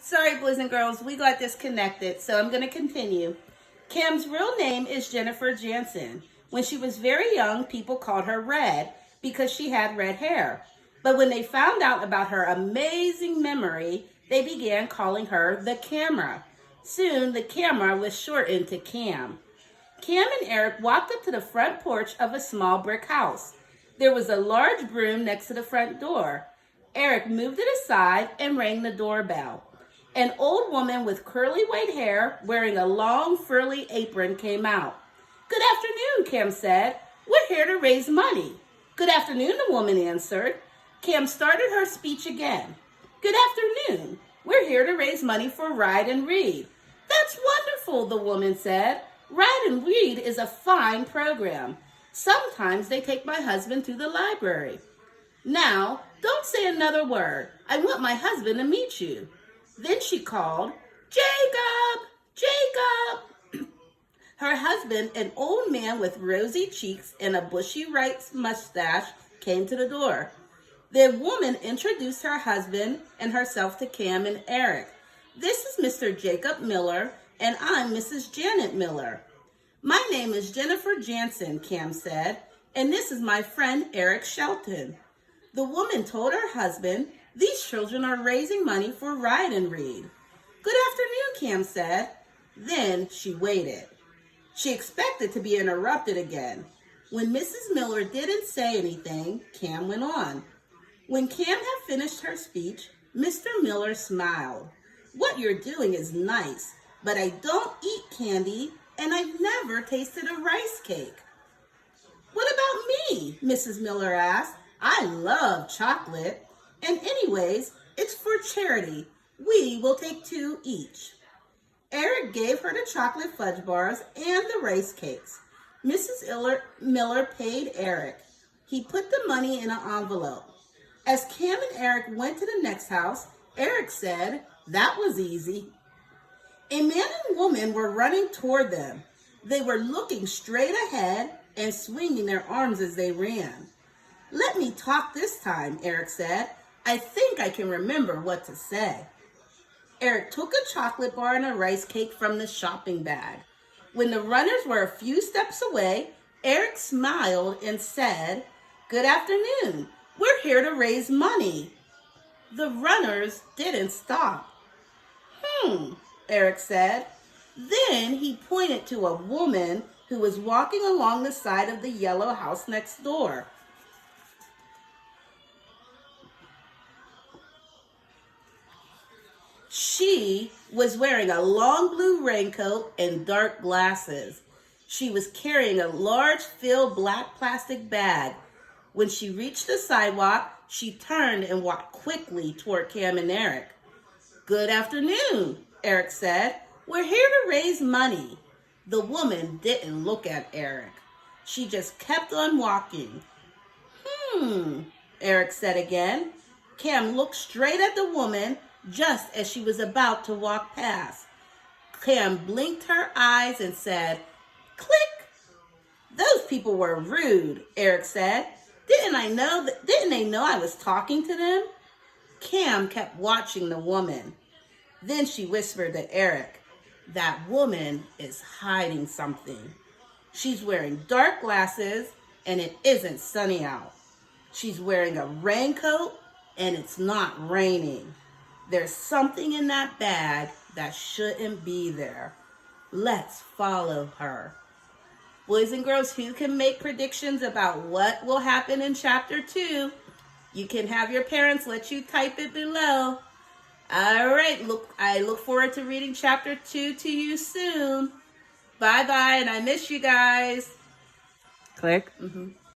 Sorry, boys and girls, we got disconnected, so I'm going to continue. Cam's real name is Jennifer Jansen. When she was very young, people called her Red because she had red hair. But when they found out about her amazing memory, they began calling her the Camera. Soon, the Camera was shortened to Cam. Cam and Eric walked up to the front porch of a small brick house. There was a large broom next to the front door. Eric moved it aside and rang the doorbell. An old woman with curly white hair wearing a long furry apron came out. "Good afternoon," Cam said. "We're here to raise money." "Good afternoon," the woman answered. Cam started her speech again. "Good afternoon. We're here to raise money for Ride and Read." "That's wonderful," the woman said. "Ride and Read is a fine program. Sometimes they take my husband to the library." "Now, don't say another word. I want my husband to meet you." Then she called, "Jacob! Jacob!" Her husband, an old man with rosy cheeks and a bushy white mustache, came to the door. The woman introduced her husband and herself to Cam and Eric. "This is Mr. Jacob Miller, and I'm Mrs. Janet Miller." "My name is Jennifer Jansen," Cam said, "and this is my friend Eric Shelton." The woman told her husband, "These children are raising money for Ride and Read." "Good afternoon," Cam said. Then she waited. She expected to be interrupted again. When Mrs. Miller didn't say anything, Cam went on. When Cam had finished her speech, Mr. Miller smiled. "What you're doing is nice, but I don't eat candy, and I've never tasted a rice cake." "What about me?" Mrs. Miller asked. "I love chocolate. And anyways, it's for charity. We will take 2 each." Eric gave her the chocolate fudge bars and the rice cakes. Mrs. Miller paid Eric. He put the money in an envelope. As Cam and Eric went to the next house, Eric said, "That was easy." A man and woman were running toward them. They were looking straight ahead and swinging their arms as they ran. "Let me talk this time," Eric said. "I think I can remember what to say." Eric took a chocolate bar and a rice cake from the shopping bag. When the runners were a few steps away, Eric smiled and said, "Good afternoon. We're here to raise money." The runners didn't stop. Eric said. Then he pointed to a woman who was walking along the side of the yellow house next door. She was wearing a long blue raincoat and dark glasses. She was carrying a large filled black plastic bag. When she reached the sidewalk, she turned and walked quickly toward Cam and Eric. "Good afternoon," Eric said. "We're here to raise money." The woman didn't look at Eric. She just kept on walking. Eric said again. Cam looked straight at the woman just as she was about to walk past. Cam blinked her eyes and said, "Click." "Those people were rude," Eric said. Didn't they know I was talking to them?" Cam kept watching the woman. Then she whispered to Eric, "That woman is hiding something. She's wearing dark glasses and it isn't sunny out. She's wearing a raincoat and it's not raining. There's something in that bag that shouldn't be there. Let's follow her." Boys and girls, who can make predictions about what will happen in chapter 2? You can have your parents let you type it below. All right, I look forward to reading chapter 2 to you soon. Bye-bye, and I miss you guys. Click.